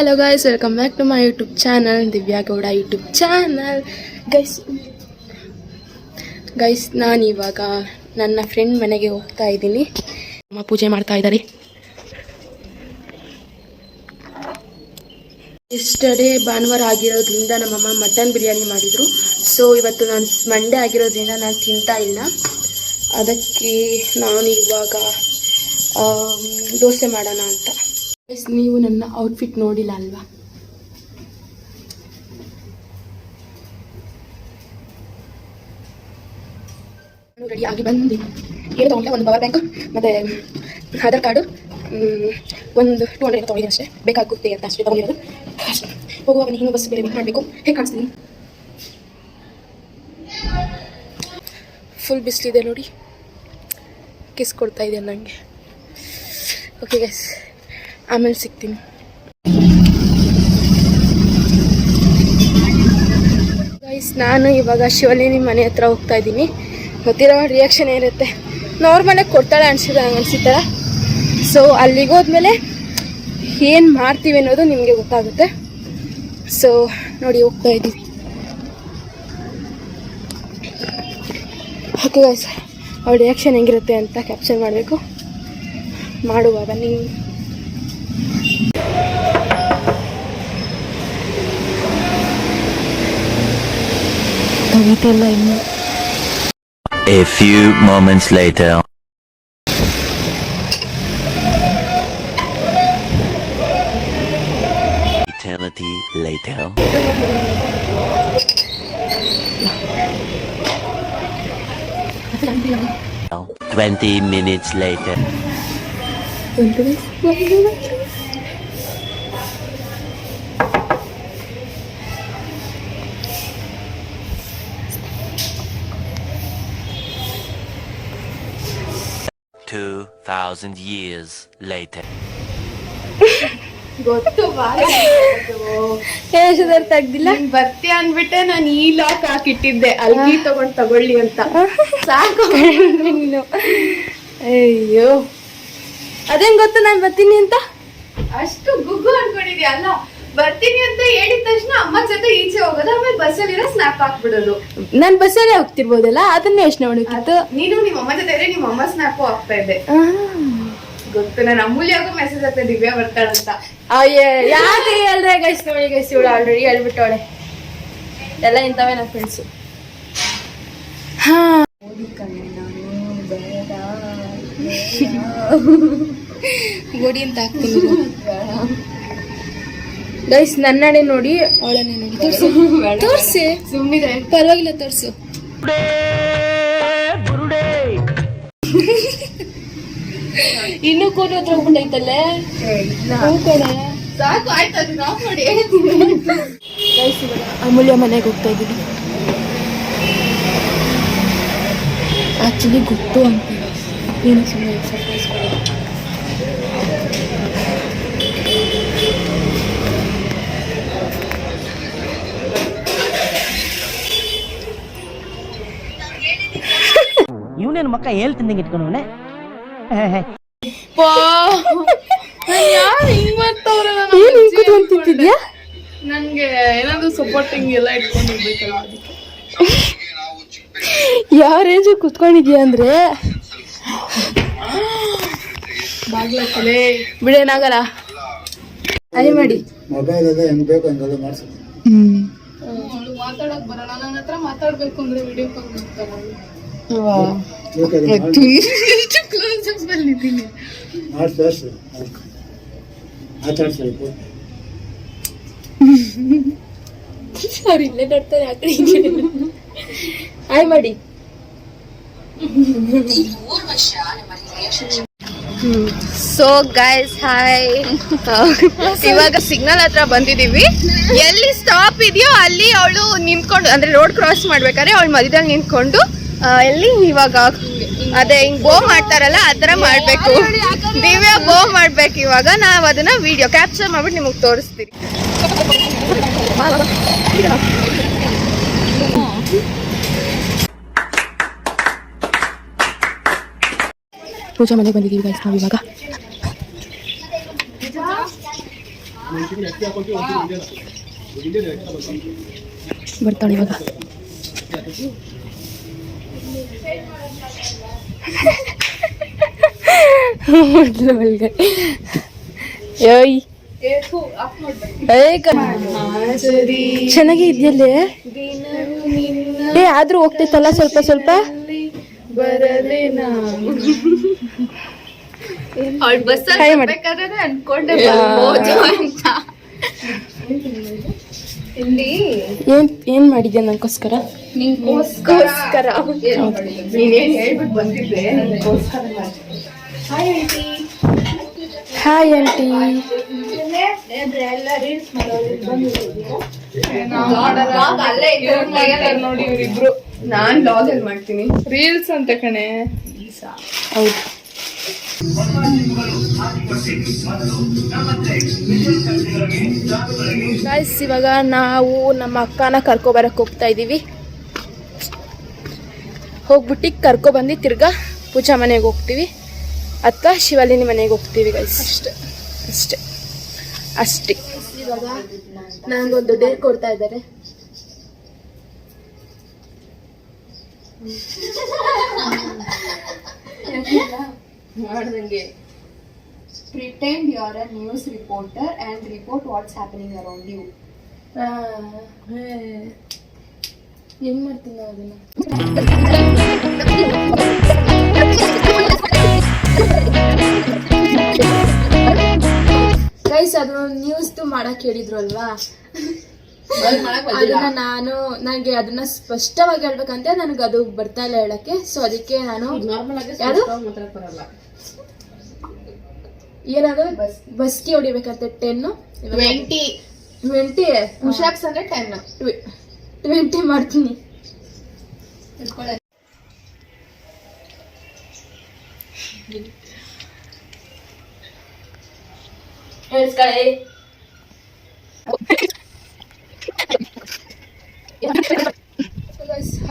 hello guys, welcome back to my YouTube channel, Divya Gowda YouTube channel. Guys, ನಾನು ಇವಾಗ ನನ್ನ friend ಮನೆಗೆ ಹೋಗ್ತಾ ಇದ್ದೀನಿ. ಅಮ್ಮ ಪೂಜೆ ಮಾಡ್ತಾ ಇದ್ದಾರೆ. ಎಸ್ಟರ್ಡೇ ಭಾನುವಾರ ಆಗಿರೋದ್ರಿಂದ ನಮ್ಮಮ್ಮ ಮಟನ್ ಬಿರಿಯಾನಿ ಮಾಡಿದ್ರು. ಸೊ ಇವತ್ತು ನಾನು ಮಂಡೇ ಆಗಿರೋದ್ರಿಂದ ನಾನು ತಿಂತಾ ಇಲ್ಲ. ಅದಕ್ಕೆ ನಾನು ಇವಾಗ ದೋಸೆ ಮಾಡೋಣ ಅಂತ. ನೀವು ನನ್ನ ಔಟ್ಫಿಟ್ ನೋಡಿಲ್ಲ ಅಲ್ವಾ? ರೆಡಿ ಆಗಿ ಬಂದು ಏನು ತಗೊಂಡೆ, ಒಂದು ಪವರ್ ಬ್ಯಾಂಕ್ ಮತ್ತು ಆಧಾರ್ ಕಾರ್ಡು, ಒಂದು 200 ತೊಗೊಂಡಿದ್ದೀನಿ ಅಷ್ಟೇ. ಬೇಕಾಗುತ್ತೆ ಅಂತ ಅಷ್ಟೇ ತೊಗೊಂಡಿರೋದು. ಅಷ್ಟೇ. ಹೋಗುವಾಗ ನೀನು ಬಸ್ ಬೇರೆ ವೇಟ್ ಮಾಡಬೇಕು. ಹೇಗೆ ಕಾಣಿಸ್ತೀನಿ? ಫುಲ್ ಬಿಸಿಲಿದೆ ನೋಡಿ. ಕಿಸ್ ಕೊಡ್ತಾ ಇದೆ ನನಗೆ. ಓಕೆ ಗೈಸ್, ಆಮೇಲೆ ಸಿಗ್ತೀನಿ. ಗೈಸ್, ನಾನು ಇವಾಗ ಶಿವಲಿನಿ ಮನೆ ಹತ್ರ ಹೋಗ್ತಾ ಇದ್ದೀನಿ. ಗೊತ್ತಿರೋ ರಿಯಾಕ್ಷನ್ ಏನಿರುತ್ತೆ, ನಾರ್ಮಲಾಗಿ ಕೊಡ್ತಾಳೆ ಅನ್ಸಿತ್ತಾಳ. ಸೊ ಅಲ್ಲಿಗೆ ಹೋದ್ಮೇಲೆ ಏನು ಮಾಡ್ತೀವಿ ಅನ್ನೋದು ನಿಮಗೆ ಗೊತ್ತಾಗುತ್ತೆ. ಸೊ ನೋಡಿ, ಹೋಗ್ತಾ ಇದ್ದೀವಿ. ಓಕೆ ಗೈಸ್, ಅವಳ ರಿಯಾಕ್ಷನ್ ಹೆಂಗಿರುತ್ತೆ ಅಂತ ಕ್ಯಾಪ್ಚರ್ ಮಾಡಬೇಕು. ಮಾಡುವ ಬನ್ನಿ. ಕವಿತೆಲ್ಲ ಇನ್ನು. A few moments later. Eternity later. 20 minutes later. $2,000 years later. ಗೊತ್ತು ತೆಗ್ದಿಲ್ಲ. ಬರ್ತೀಯ ಅನ್ಬಿಟ್ಟೆ ನಾನು ಈ ಲಾಕ್ ಹಾಕಿಟ್ಟಿದ್ದೆ, ಅಲ್ಲಿ ತಗೊಳ್ಳಿ ಅಂತ. ಸಾಕು ನೀನು. ಅಯ್ಯೋ, ಅದೇನ್ ಗೊತ್ತು ನಾನು ಬರ್ತೀನಿ ಅಂತ? ಅಷ್ಟು ಗುಗ್ಗು ಅನ್ಕೊಂಡಿದ್ಯಾ? ಅಲ್ಲ, ಬರ್ತೀನಿ ಅಂತ ಹೇಳಿದ ತಕ್ಷಣ ಅಮ್ಮ ಜೊತೆ ಈಚೆ ಹೋಗೋದು, ಆಮೇಲೆ ಬಸ್ಸಲ್ಲಿರೋ ಸ್ನಾಪ್ ಹಾಕ್ಬಿಡೋದು. ನಾನ್ ಬಸ್ಸಲ್ಲೇ ಹೋಗ್ತಿರ್ಬೋದಲ್ಲ, ಅದನ್ನೇ ಯೋಚನೆ ಮಾಡೋಕ್ಕಿತ್ತು. ನೀನು ನಿಮ್ಮ ಅಮ್ಮ ಜೊತೆ ಇದ್ರೆ ನಿಮ್ಮ ಅಮ್ಮ ಸ್ನಾಪು ಹಾಕ್ತಾ ಇದ್ದೆ. ಗೊತ್ತು, ನಾನು ಅಮೂಲ್ಯಾಗೂ ಮೆಸೇಜ್ ಹಾಕ್ತಾ ದಿವ್ಯಾ ಬರ್ತಾಳಂತ. ಯಾಕೆ ಹೇಳ್ರೆ ಗೈಸ್? ನೋಡಿ ಗೈಸ್, ಇವಳು ಆಲ್ರೆಡಿ ಹೇಳ್ಬಿಟ್ಟವಳೆ. ಎಲ್ಲ ಇಂಥವೇ ನನ್ನ ಫ್ರೆಂಡ್ಸು. ಗೋಡಿ ಅಂತ ಹಾಕ್ತೀನಿ ಗೈಸ್. ನನ್ನಡೆ ನೋಡಿ, ಅವಳನ್ನೇ ನೋಡಿ. ತೋರ್ಸಿ, ಸುಮ್ಮನೆ ಪರವಾಗಿಲ್ಲ, ತೋರ್ಸು. ಇನ್ನು ಕೂದಲು ಹತ್ರ ಹೋಗ್ಬಿಟ್ಟೈತಲ್ಲೇ. ಸಾಕು, ಆಯ್ತು, ಅದು ನಾವು ನೋಡಿ. ಗೈಸ್, ಇವಾಗ ಅಮೂಲ್ಯ ಮನೆಗೆ ಹೋಗ್ತಾ ಇದ್ದೀವಿ. ಆಕ್ಚುಲಿ ಗೊತ್ತು ಅಂತ ಏನು ಸುಮ್ಮನೆ ಸರ್ಪ್ರೈಸ್ ಕೊಡೋದು. ಇವನೇನು ಮಕ್ಕ ಹೇಳ್ತಿದ್ದಂಗೆ ಇಟ್ಕೊಂಡವನೆ. ಅಂತಿದ್ಯಾ? ನನ್ಗೆ ಏನಾದ್ರು ಸಪೋರ್ಟಿಂಗ್ ಎಲ್ಲ ಇಟ್ಕೊಂಡಿರ್ಬೇಕಲ್ಲ, ಅದಕ್ಕೆ. ಯಾವ ರೇಂಜ್ ಕುತ್ಕೊಂಡಿದ್ಯಾ ಅಂದ್ರೆ ಬಾಗ್ಲಕ್ಕಲೇ ಬಿಡೇನಾಗಲ್ಲ. ಅದೇ ಮಾಡಿ ಮಾತಾಡಕ್ ಬರಲ್ಲ. ನನ್ನ ಹತ್ರ ಮಾತಾಡ್ಬೇಕು ಅಂದ್ರೆ ವಿಡಿಯೋ ಕಾಲ್ ಮಾಡ್ತಾರೆ. ಅವ್ರು ಇಲ್ಲೇ ನೋಡ್ತಾರೆ, ಆ ಕಡೆ ಹಾಯ್ ಮಾಡಿ. So guys, hi. ಇವಾಗ ಸಿಗ್ನಲ್ ಹತ್ರ ಬಂದಿದೀವಿ. ಎಲ್ಲಿ ಸ್ಟಾಪ್ ಇದೆಯೋ ಅಲ್ಲಿ ಅವಳು ನಿಂತ್ಕೊಂಡು, ಅಂದ್ರೆ ರೋಡ್ ಕ್ರಾಸ್ ಮಾಡ್ಬೇಕಾದ್ರೆ ಅವಳು ಮಧ್ಯದಲ್ಲಿ ನಿಂತ್ಕೊಂಡು ಎಲ್ಲಿ ಇವಾಗ ಅದೇ ಹಿಂಗ್ ಬೋ ಮಾಡ್ತಾರಲ್ಲ, ಆತರ ಮಾಡ್ಬೇಕು. ದಿವ್ಯಾ ಬೋ ಮಾಡ್ಬೇಕು. ಇವಾಗ ನಾವ್ ಅದನ್ನ ವಿಡಿಯೋ ಕ್ಯಾಪ್ಚರ್ ಮಾಡ್ಬಿಟ್ಟು ನಿಮಗ್ ತೋರಿಸ್ತೀವಿ. ಪೂಜಾ ಮನೆಗೆ ಬಂದಿದ್ದೀವಿ ಗೈಸ್ ನಾವು ಇವಾಗ. ಬರ್ತಾಳೆ ಇವಾಗ. ಮೊದಲು ಒಳಗೆ ಏಯ್ ಚೆನ್ನಾಗಿ ಇದೆಯಲ್ಲೇ ಏ ಆದ್ರೂ ಹೋಗ್ತೈತಲ್ಲ ಸ್ವಲ್ಪ ಸ್ವಲ್ಪ. ಅವ್ಳು ಬಸ್ಸಲ್ಲಿ Try ಮಾಡಿ. ಬರ್ಬೇಕಾದ್ರೆ ಅನ್ಕೊಂಡೆ ಬರ್ಬೋದು ಅಂತ. ಇಲ್ಲಿ ಏನ್ ಮಾಡಿದ್ಯಾ ನಂಗೋಸ್ಕರ? ನಿಂಗೋಸ್ಕರ ನೀನೇನ್ ಹೇಳ್ಬಿಟ್ಟು ಬಂದಿದ್ದೆ ನಿಂಗೋಸ್ಕರ. Hi aunty. ನೋಡಿ ಇವ್ರಿಬ್ರು. ನಾನ್ ಲಾಗ್ ಅಲ್ಲಿ ಮಾಡ್ತೀನಿ ರೀಲ್ಸ್ ಅಂತ ಕಣೆ. ಹೌದು. ಗೈಸ್ ಇವಾಗ ನಾವು ನಮ್ಮ ಅಕ್ಕನ ಕರ್ಕೊಬರಕ್ಕೆ ಹೋಗ್ತಾ ಇದ್ದೀವಿ. ಹೋಗ್ಬಿಟ್ಟು ಕರ್ಕೊಬಂದು ತಿರ್ಗಾ ಪೂಜಾ ಮನೆಗೆ ಹೋಗ್ತೀವಿ ಅಥವಾ ಶಿವಲಿನಿ ಮನೆಗೆ ಹೋಗ್ತೀವಿ ಗೈಸ್. ಅಷ್ಟೇ ಅಷ್ಟೇ ಅಷ್ಟೇ. ಇವಾಗ ನನಗೊಂದು ಡೇಟ್ ಕೊಡ್ತಾ ಇದ್ದಾರೆ. ಮಾಡ್ದಂಗೆ pretend you are a news reporter and report what's happening around you. ಹೆಂಗ್ ಮಾಡ್ತೀನಿ ನಾವು ಅದನ್ನ? ಗೈಸ್ ಅದು ನ್ಯೂಸ್ದು ಮಾಡಕ್ ಹೇಳಿದ್ರು ಅಲ್ವಾ, ಅದನ್ನ ನನಗೆ ಅದನ್ನ ಸ್ಪಷ್ಟವಾಗಿ ಹೇಳ್ಬೇಕಂತ ನನಗೆ ಅದು ಬರ್ತಾ ಇಲ್ಲ ಹೇಳಕ್ಕೆ. ಸೊ ಅದಕ್ಕೆ ನಾನು ಯಾವುದು ಏನಾದ್ರು ಬಸ್ಗೆ ಹೊಡಿಬೇಕಂತೆ 20 ಪುಷಪ್ಸ್ ಅಂದ್ರೆ 20 ಮಾಡ್ತೀನಿ. ಹೇಳ್ಸ್ಕೊಳ್ಳಿ.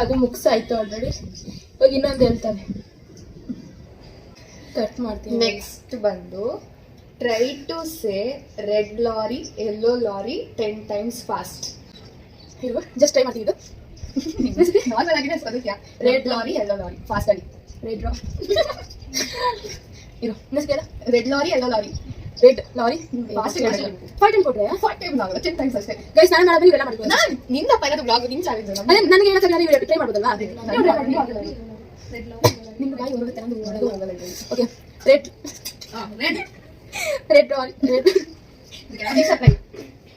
ಅದು ಮುಗಿಸಾಯ್ತು ಆಲ್ರೆಡಿ. ಇವಾಗ ಇನ್ನೊಂದು ಹೇಳ್ತಾನೆ, ಕಟ್ ಮಾಡ್ತೀನಿ. ನೆಕ್ಸ್ಟ್ ಬಂದು try to say red lorry yellow lorry 10 times fast. Just try ಮಾಡ್ತೀವಿ. ಇದು ನಾರ್ಮಲ್ ಆಗಿದೆ ಅನ್ಸ್ಕೋದಕ್ಕೆ. Red lorry yellow lorry fast ಆಗಿ. ರೆಡ್ ರಾ ಇರೋ next red lorry yellow lorry red lorry fast 5 time ಕೊಟ್ರೆ 5 times ಆಗಲ್ಲ 10 times ಅಷ್ಟೇ. ಗೈಸ್ ನಾನು ಮಾಡೋದು ಇವೆಲ್ಲ ಮಾಡ್ಬೋದು. ನಾನು ನಿನ್ನ ಪೈನದು ಬ್ಲಾಗ್ ನಿನ್ ಚಾಲೆಂಜ್ ಅದೇ ನನಗೆ ಹೇಳೋಕ್ಕಾಗಲ್ಲ, ನೀವು ಟ್ರೈ ಮಾಡ್ಬೋದಲ್ವಾ? ನಿಮ್ಗೆ ಬಾಯಿ ಹೊರಡುತ್ತೆ ನಂದು ಹೋಗಲ್ಲ. Okay red lorry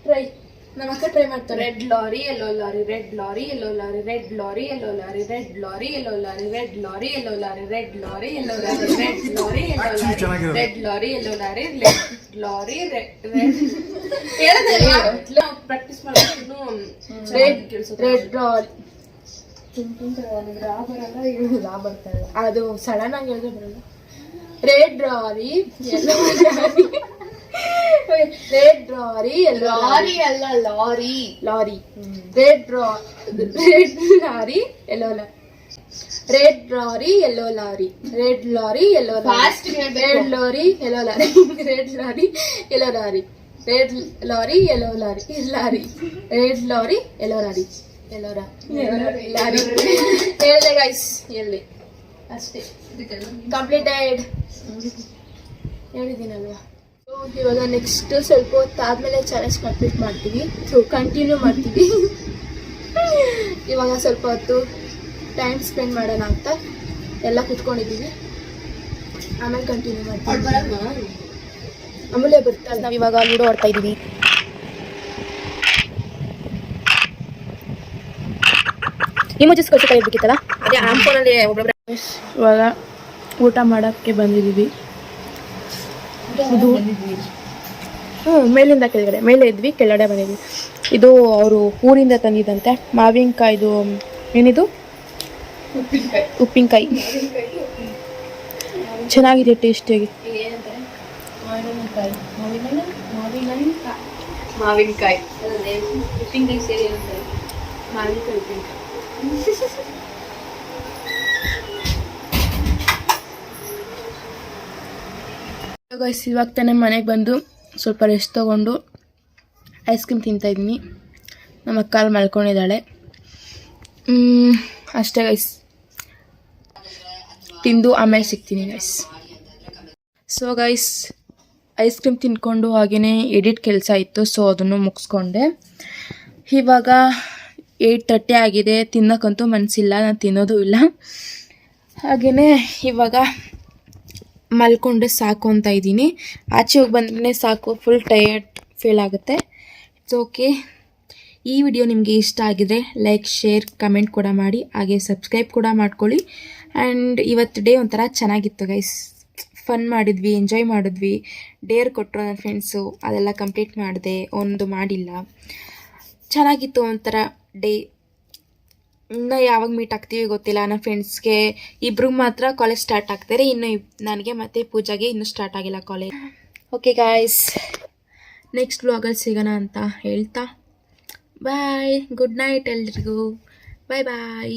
try. ನಮ್ಮ ಅಕ್ಕ ಟ್ರೈ ಮಾಡ್ತಾರೆ. Red lorry yellow lorry red lorry yellow lorry red lorry yellow lorry red lorry yellow lorry red lorry yellow lorry red lorry yellow lorry red lorry yellow lorry red lorry yellow lorry red lorry red practice ಮಾಡ್ಕೊಂಡು red lorry ಬರ್ತಾರೆ. ಅದು sudden ಆಗಿ ಹೇಳಿದ್ರೆ ಬರಲ್ಲ. Red lorry red lorry lorry ಅಲ್ಲ lorry lorry red lorry yellow lorry red lorry yellow lorry red lorry yellow fast red lorry yellow lorry red lorry yellow lorry red lorry yellow lorry lorry red lorry yellow lorry yellow lorry ಹೇಳಿದೆ guys. ಎಲ್ಲಿ ಅಷ್ಟೇ completed ಹೇಳಿದ್ದೀನಲ್ವಾ. ಇವಾಗ next ಸ್ವಲ್ಪ ಹೊತ್ತಾದ್ಮೇಲೆ challenge complete ಮಾಡ್ತೀವಿ, continue ಮಾಡ್ತೀವಿ. ಇವಾಗ ಸ್ವಲ್ಪ ಹೊತ್ತು ಟೈಮ್ ಸ್ಪೆಂಡ್ ಮಾಡೋಣ ಅಂತ ಎಲ್ಲ ಕುತ್ಕೊಂಡಿದ್ದೀವಿ. ಆಮೇಲೆ ಕಂಟಿನ್ಯೂ ಮಾಡ್ತೀವಿ. ಆಮೇಲೆ ಬರ್ತಾರೆ. ನಾವು ಇವಾಗ ಲೂಡೋ ಆಡ್ತಾ ಇದ್ದೀವಿ. ಇಮೋಜಿಸ್ ಕಳ್ಸಿ ಕಲಿಬೇಕಿತ್ತಲ್ಲ, ಅದೇ ಆಂಫೋನಲ್ಲಿ ಒಬ್ಬೊಬ್ಬರೇ. ಇವಾಗ ಊಟ ಮಾಡೋಕ್ಕೆ ಬಂದಿದ್ದೀವಿ. ಇದು ಮೇಲಿಂದ ಕೆಳಗಡೆ, ಮೇಲೆ ಇದ್ವಿ ಕೆಳಗಡೆ ಬಂದಿದ್ವಿ. ಇದು ಅವರು ಊರಿಂದ ತಂದಿದ್ದಂತೆ ಮಾವಿನಕಾಯ್ದು, ಏನಿದು ಉಪ್ಪಿನಕಾಯಿ. ಚೆನ್ನಾಗಿದೆ ಟೇಸ್ಟಿಯಾಗಿ. ಮಾವಿನಕಾಯಿ ಉಪ್ಪಿನಕಾಯಿ ಸೇರಿ ಮಾವಿನಕಾಯಿ ಉಪ್ಪಿನಕಾಯಿ. ಗೈಸ್ ಇವಾಗ ತಾನೇ ಮನೆಗೆ ಬಂದು ಸ್ವಲ್ಪ ರೆಸ್ಟ್ ತೊಗೊಂಡು ಐಸ್ ಕ್ರೀಮ್ ತಿಂತಾಯಿದ್ದೀನಿ. ನಮ್ಮ ಅಕ್ಕ ಮಲ್ಕೊಂಡಿದ್ದಾಳೆ. ಅಷ್ಟೇ ಗೈಸ್, ತಿಂದು ಆಮೇಲೆ ಸಿಗ್ತೀನಿ guys. So guys, ice cream ತಿಂದ್ಕೊಂಡು ಹಾಗೆಯೇ ಎಡಿಟ್ ಕೆಲಸ ಇತ್ತು, ಸೊ ಅದನ್ನು ಮುಗಿಸ್ಕೊಂಡೆ. ಇವಾಗ 8:30 ಆಗಿದೆ. ತಿನ್ನೋಕ್ಕಂತೂ ಮನಸ್ಸಿಲ್ಲ, ನಾನು ತಿನ್ನೋದು ಇಲ್ಲ. ಹಾಗೆಯೇ ಇವಾಗ ಮಲ್ಕೊಂಡ್ರೆ ಸಾಕು ಅಂತ ಇದ್ದೀನಿ. ಆಚೆ ಹೋಗಿ ಬಂದ್ರೆ ಸಾಕು, ಫುಲ್ ಟಯರ್ಡ್ ಫೀಲ್ ಆಗುತ್ತೆ. It's okay. ಈ ವಿಡಿಯೋ ನಿಮಗೆ ಇಷ್ಟ ಆಗಿದ್ರೆ ಲೈಕ್, ಶೇರ್, ಕಮೆಂಟ್ ಕೂಡ ಮಾಡಿ. ಹಾಗೆ ಸಬ್ಸ್ಕ್ರೈಬ್ ಕೂಡ ಮಾಡ್ಕೊಳ್ಳಿ. ಆ್ಯಂಡ್ ಇವತ್ತು ಡೇ ಒಂಥರ ಚೆನ್ನಾಗಿತ್ತು ಗೈಸ್. ಫನ್ ಮಾಡಿದ್ವಿ, ಎಂಜಾಯ್ ಮಾಡಿದ್ವಿ. ಡೇರ್ ಕೊಟ್ಟರು ನನ್ನ ಫ್ರೆಂಡ್ಸು, ಅದೆಲ್ಲ ಕಂಪ್ಲೀಟ್ ಮಾಡಿದೆ, ಒಂದು ಮಾಡಿಲ್ಲ. ಚೆನ್ನಾಗಿತ್ತು ಒಂಥರ ಡೇ. ಇನ್ನು ಯಾವಾಗ ಮೀಟ್ ಆಗ್ತೀವಿ ಗೊತ್ತಿಲ್ಲ. ನನ್ನ ಫ್ರೆಂಡ್ಸ್ಗೆ ಇಬ್ರಿಗೆ ಮಾತ್ರ ಕಾಲೇಜ್ ಸ್ಟಾರ್ಟ್ ಆಗ್ತಾರೆ, ಇನ್ನು ನನಗೆ ಮತ್ತು ಪೂಜಾಗೆ ಇನ್ನೂ ಸ್ಟಾರ್ಟ್ ಆಗಿಲ್ಲ ಕಾಲೇಜ್. ಓಕೆ ಗಾಯ್ಸ್, ನೆಕ್ಸ್ಟ್ ವ್ಲಾಗಲ್ಲಿ ಸಿಗೋಣ ಅಂತ ಹೇಳ್ತಾ ಬಾಯ್, ಗುಡ್ ನೈಟ್ ಎಲ್ರಿಗೂ. ಬಾಯ್ ಬಾಯ್.